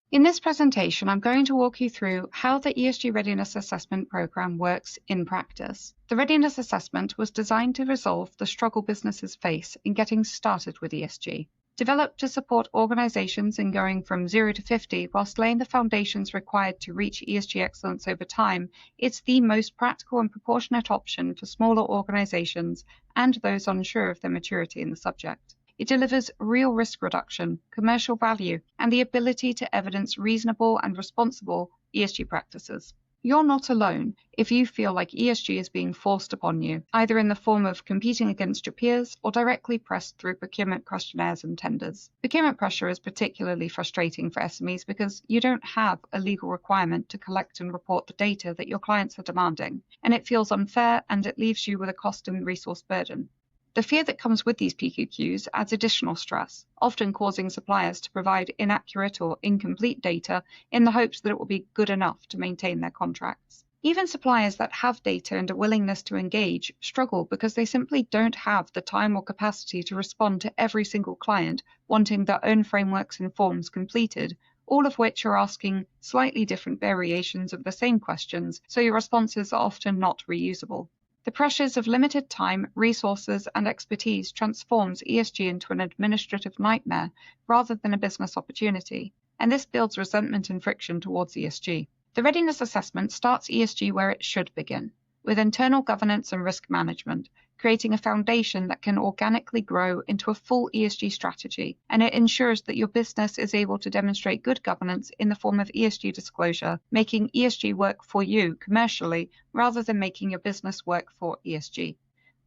In this presentation, I'm going to walk you through how the ESG Readiness Assessment Programme works in practice. The Readiness Assessment was designed to resolve the struggle businesses face in getting started with ESG. Developed to support organisations in going from 0 to 50 whilst laying the foundations required to reach ESG excellence over time, it's the most practical and proportionate option for smaller organisations and those unsure of their maturity in the subject. It delivers real risk reduction, commercial value, and the ability to evidence reasonable and responsible ESG practices. You're not alone if you feel like ESG is being forced upon you, either in the form of competing against your peers or directly pressed through procurement questionnaires and tenders. Procurement pressure is particularly frustrating for SMEs because you don't have a legal requirement to collect and report the data that your clients are demanding, and it feels unfair and it leaves you with a cost and resource burden. The fear that comes with these PQQs adds additional stress, often causing suppliers to provide inaccurate or incomplete data in the hopes that it will be good enough to maintain their contracts. Even suppliers that have data and a willingness to engage struggle because they simply don't have the time or capacity to respond to every single client wanting their own frameworks and forms completed, all of which are asking slightly different variations of the same questions, so your responses are often not reusable. The pressures of limited time, resources, and expertise transforms ESG into an administrative nightmare rather than a business opportunity, and this builds resentment and friction towards ESG. The readiness assessment starts ESG where it should begin, with internal governance and risk management, creating a foundation that can organically grow into a full ESG strategy, and it ensures that your business is able to demonstrate good governance in the form of ESG disclosure, making ESG work for you commercially rather than making your business work for ESG.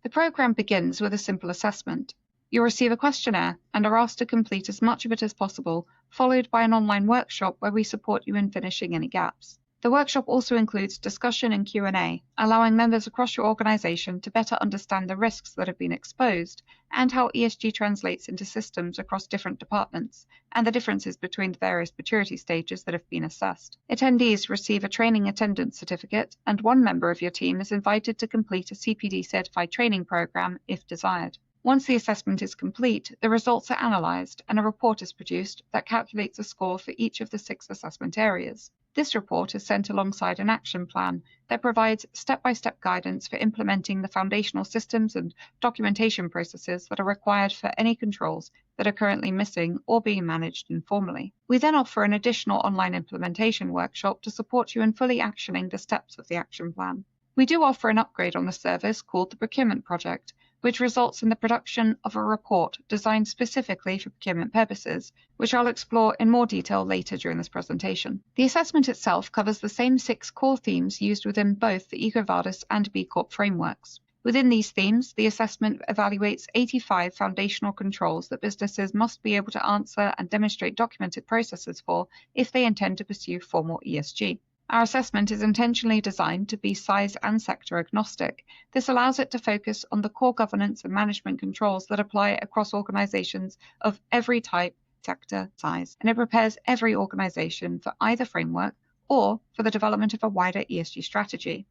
The program begins with a simple assessment. You'll receive a questionnaire and are asked to complete as much of it as possible, followed by an online workshop where we support you in finishing any gaps. The workshop also includes discussion and Q&A, allowing members across your organisation to better understand the risks that have been exposed and how ESG translates into systems across different departments and the differences between the various maturity stages that have been assessed. Attendees receive a training attendance certificate, and one member of your team is invited to complete a CPD certified training programme if desired. Once the assessment is complete, the results are analysed and a report is produced that calculates a score for each of the 6 assessment areas. This report is sent alongside an action plan that provides step-by-step guidance for implementing the foundational systems and documentation processes that are required for any controls that are currently missing or being managed informally. We then offer an additional online implementation workshop to support you in fully actioning the steps of the action plan. We do offer an upgrade on the service called the Procurement Project, which results in the production of a report designed specifically for procurement purposes, which I'll explore in more detail later during this presentation. The assessment itself covers the same 6 core themes used within both the EcoVadis and B Corp frameworks. Within these themes, the assessment evaluates 85 foundational controls that businesses must be able to answer and demonstrate documented processes for if they intend to pursue formal ESG. Our assessment is intentionally designed to be size and sector agnostic. This allows it to focus on the core governance and management controls that apply across organisations of every type, sector, size, and it prepares every organisation for either framework or for the development of a wider ESG strategy.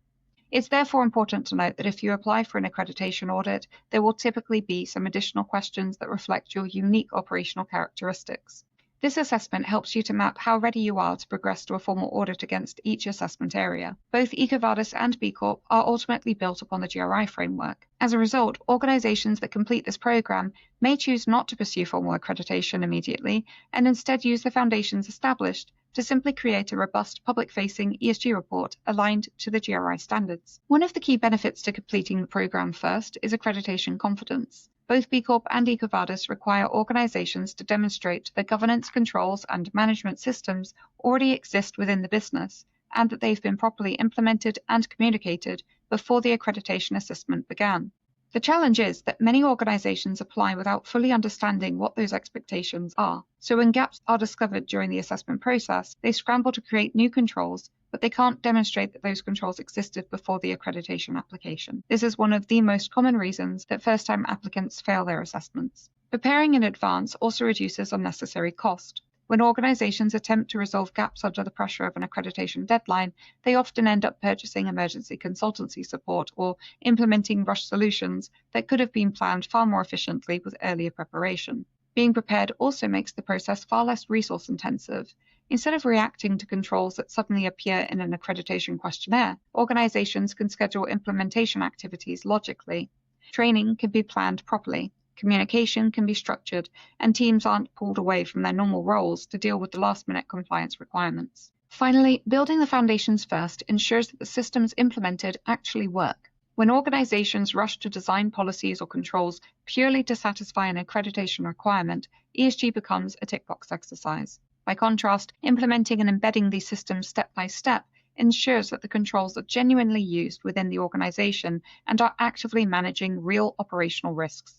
It's therefore important to note that if you apply for an accreditation audit, there will typically be some additional questions that reflect your unique operational characteristics. This assessment helps you to map how ready you are to progress to a formal audit against each assessment area. Both EcoVadis and B Corp are ultimately built upon the GRI framework. As a result, organisations that complete this programme may choose not to pursue formal accreditation immediately and instead use the foundations established to simply create a robust public-facing ESG report aligned to the GRI standards. One of the key benefits to completing the programme first is accreditation confidence. Both B Corp and EcoVadis require organisations to demonstrate that governance controls and management systems already exist within the business and that they've been properly implemented and communicated before the accreditation assessment began. The challenge is that many organisations apply without fully understanding what those expectations are. So when gaps are discovered during the assessment process, they scramble to create new controls, but they can't demonstrate that those controls existed before the accreditation application. This is one of the most common reasons that first-time applicants fail their assessments. Preparing in advance also reduces unnecessary cost. When organisations attempt to resolve gaps under the pressure of an accreditation deadline, they often end up purchasing emergency consultancy support or implementing rush solutions that could have been planned far more efficiently with earlier preparation. Being prepared also makes the process far less resource intensive. Instead of reacting to controls that suddenly appear in an accreditation questionnaire, organizations can schedule implementation activities logically. Training can be planned properly, communication can be structured, and teams aren't pulled away from their normal roles to deal with the last-minute compliance requirements. Finally, building the foundations first ensures that the systems implemented actually work. When organizations rush to design policies or controls purely to satisfy an accreditation requirement, ESG becomes a tick box exercise. By contrast, implementing and embedding these systems step by step ensures that the controls are genuinely used within the organization and are actively managing real operational risks.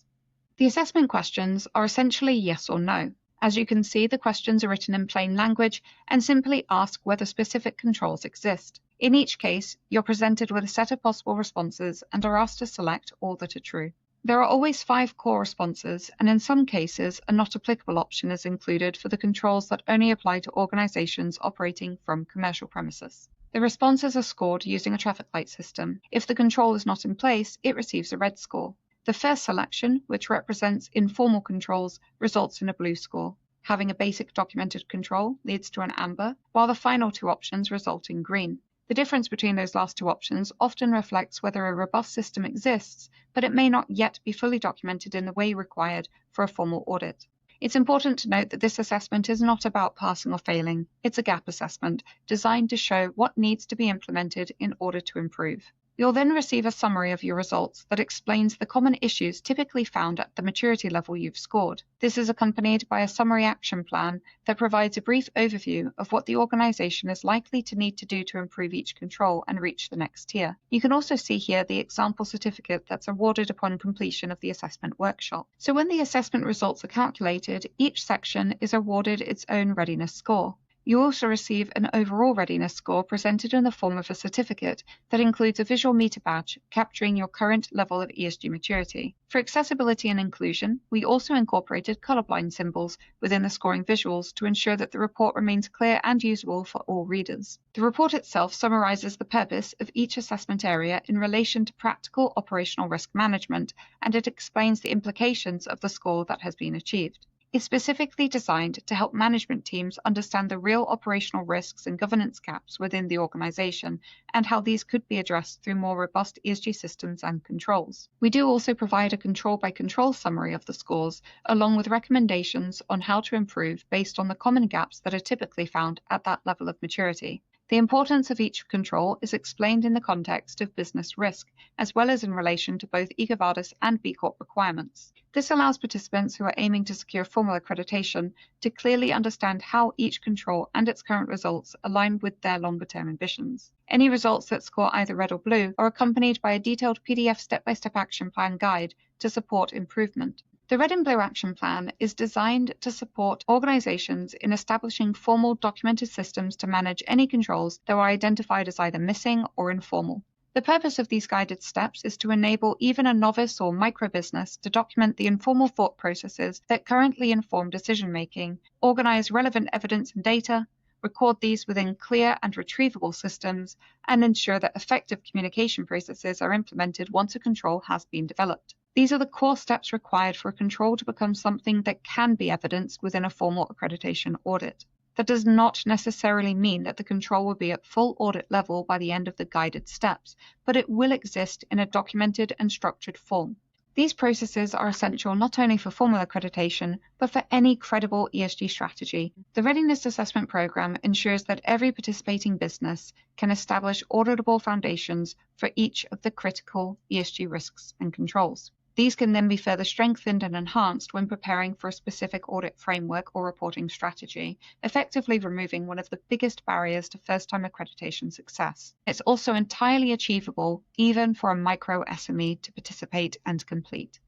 The assessment questions are essentially yes or no. As you can see, the questions are written in plain language and simply ask whether specific controls exist. In each case, you're presented with a set of possible responses and are asked to select all that are true. There are always 5 core responses, and in some cases, a not applicable option is included for the controls that only apply to organizations operating from commercial premises. The responses are scored using a traffic light system. If the control is not in place, it receives a red score. The first selection, which represents informal controls, results in a blue score. Having a basic documented control leads to an amber, while the final 2 options result in green. The difference between those last 2 options often reflects whether a robust system exists, but it may not yet be fully documented in the way required for a formal audit. It's important to note that this assessment is not about passing or failing. It's a gap assessment designed to show what needs to be implemented in order to improve. You'll then receive a summary of your results that explains the common issues typically found at the maturity level you've scored. This is accompanied by a summary action plan that provides a brief overview of what the organization is likely to need to do to improve each control and reach the next tier. You can also see here the example certificate that's awarded upon completion of the assessment workshop. So when the assessment results are calculated, each section is awarded its own readiness score. You also receive an overall readiness score presented in the form of a certificate that includes a visual meter badge capturing your current level of ESG maturity. For accessibility and inclusion, we also incorporated colorblind symbols within the scoring visuals to ensure that the report remains clear and usable for all readers. The report itself summarizes the purpose of each assessment area in relation to practical operational risk management, and it explains the implications of the score that has been achieved. It's specifically designed to help management teams understand the real operational risks and governance gaps within the organization and how these could be addressed through more robust ESG systems and controls. We do also provide a control-by-control summary of the scores, along with recommendations on how to improve based on the common gaps that are typically found at that level of maturity. The importance of each control is explained in the context of business risk, as well as in relation to both EcoVadis and B Corp requirements. This allows participants who are aiming to secure formal accreditation to clearly understand how each control and its current results align with their longer-term ambitions. Any results that score either red or blue are accompanied by a detailed PDF step-by-step action plan guide to support improvement. The Red and Blue Action Plan is designed to support organizations in establishing formal documented systems to manage any controls that are identified as either missing or informal. The purpose of these guided steps is to enable even a novice or micro-business to document the informal thought processes that currently inform decision-making, organize relevant evidence and data, record these within clear and retrievable systems, and ensure that effective communication processes are implemented once a control has been developed. These are the core steps required for a control to become something that can be evidenced within a formal accreditation audit. That does not necessarily mean that the control will be at full audit level by the end of the guided steps, but it will exist in a documented and structured form. These processes are essential not only for formal accreditation, but for any credible ESG strategy. The Readiness Assessment Programme ensures that every participating business can establish auditable foundations for each of the critical ESG risks and controls. These can then be further strengthened and enhanced when preparing for a specific audit framework or reporting strategy, effectively removing one of the biggest barriers to first-time accreditation success. It's also entirely achievable even for a micro SME to participate and complete.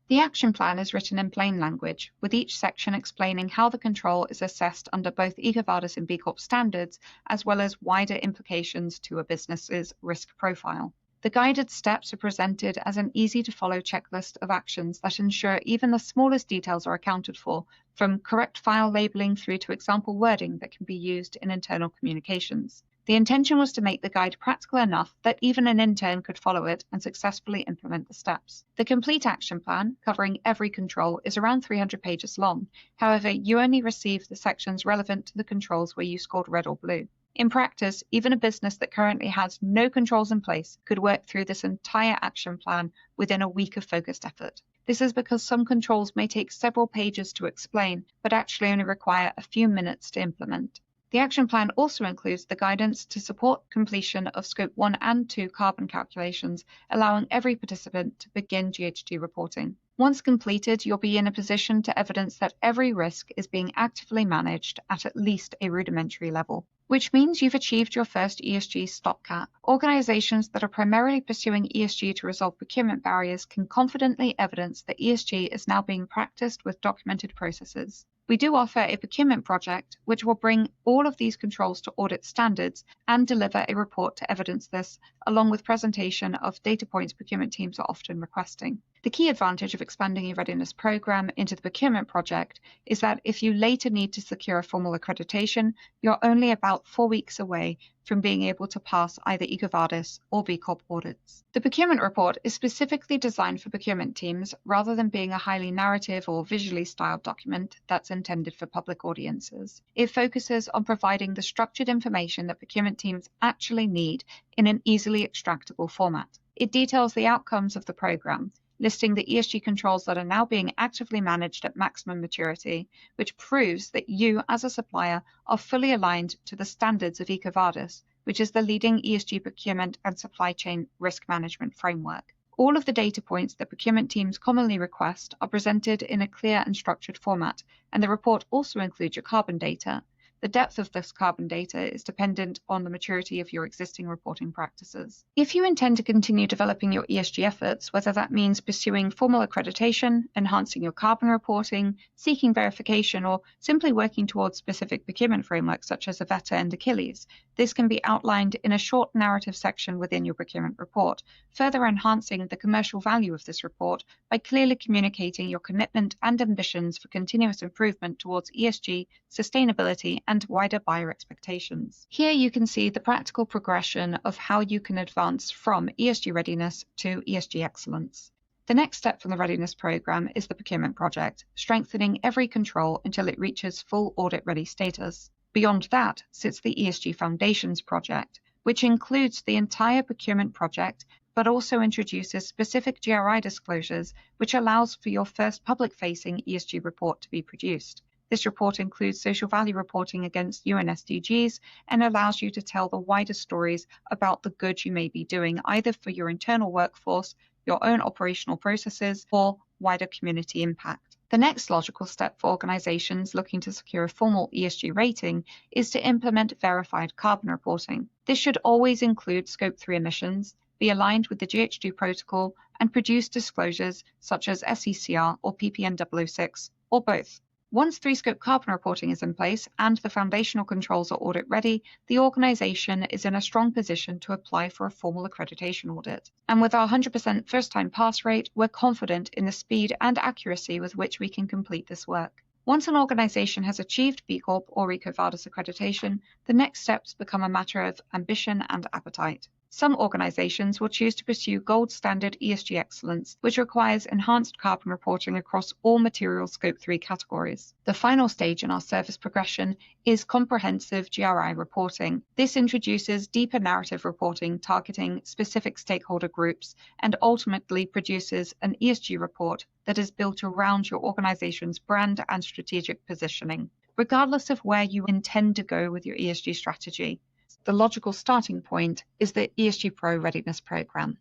The action plan is written in plain language, with each section explaining how the control is assessed under both EcoVadis and B Corp standards, as well as wider implications to a business's risk profile. The guided steps are presented as an easy-to-follow checklist of actions that ensure even the smallest details are accounted for, from correct file labeling through to example wording that can be used in internal communications. The intention was to make the guide practical enough that even an intern could follow it and successfully implement the steps. The complete action plan, covering every control, is around 300 pages long. However, you only receive the sections relevant to the controls where you scored red or blue. In practice, even a business that currently has no controls in place could work through this entire action plan within a week of focused effort. This is because some controls may take several pages to explain, but actually only require a few minutes to implement. The action plan also includes the guidance to support completion of Scope 1 and 2 carbon calculations, allowing every participant to begin GHG reporting. Once completed, you'll be in a position to evidence that every risk is being actively managed at least a rudimentary level, which means you've achieved your first ESG stopgap. Organizations that are primarily pursuing ESG to resolve procurement barriers can confidently evidence that ESG is now being practiced with documented processes. We do offer a procurement project which will bring all of these controls to audit standards and deliver a report to evidence this, along with presentation of data points procurement teams are often requesting. The key advantage of expanding a readiness program into the procurement project is that if you later need to secure a formal accreditation, you're only about 4 weeks away from being able to pass either EcoVadis or B Corp audits. The procurement report is specifically designed for procurement teams rather than being a highly narrative or visually styled document that's intended for public audiences. It focuses on providing the structured information that procurement teams actually need in an easily extractable format. It details the outcomes of the program, listing the ESG controls that are now being actively managed at maximum maturity, which proves that you, as a supplier, are fully aligned to the standards of EcoVadis, which is the leading ESG procurement and supply chain risk management framework. All of the data points that procurement teams commonly request are presented in a clear and structured format, and the report also includes your carbon data. The depth of this carbon data is dependent on the maturity of your existing reporting practices. If you intend to continue developing your ESG efforts, whether that means pursuing formal accreditation, enhancing your carbon reporting, seeking verification, or simply working towards specific procurement frameworks such as AVETA and Achilles, this can be outlined in a short narrative section within your procurement report, further enhancing the commercial value of this report by clearly communicating your commitment and ambitions for continuous improvement towards ESG, sustainability, and wider buyer expectations. Here you can see the practical progression of how you can advance from ESG readiness to ESG excellence. The next step from the Readiness Programme is the Procurement Project, strengthening every control until it reaches full audit-ready status. Beyond that sits the ESG Foundations Project, which includes the entire procurement project, but also introduces specific GRI disclosures, which allows for your first public-facing ESG report to be produced. This report includes social value reporting against UN SDGs and allows you to tell the wider stories about the good you may be doing, either for your internal workforce, your own operational processes, or wider community impact. The next logical step for organizations looking to secure a formal ESG rating is to implement verified carbon reporting. This should always include Scope 3 emissions, be aligned with the GHG protocol, and produce disclosures such as SECR or PPN 006, or both. Once 3-scope carbon reporting is in place and the foundational controls are audit ready, the organization is in a strong position to apply for a formal accreditation audit. And with our 100% first-time pass rate, we're confident in the speed and accuracy with which we can complete this work. Once an organization has achieved B Corp or EcoVadis accreditation, the next steps become a matter of ambition and appetite. Some organizations will choose to pursue gold standard ESG excellence, which requires enhanced carbon reporting across all material Scope 3 categories. The final stage in our service progression is comprehensive GRI reporting. This introduces deeper narrative reporting targeting specific stakeholder groups and ultimately produces an ESG report that is built around your organization's brand and strategic positioning. Regardless of where you intend to go with your ESG strategy, the logical starting point is the ESG Pro Readiness Programme.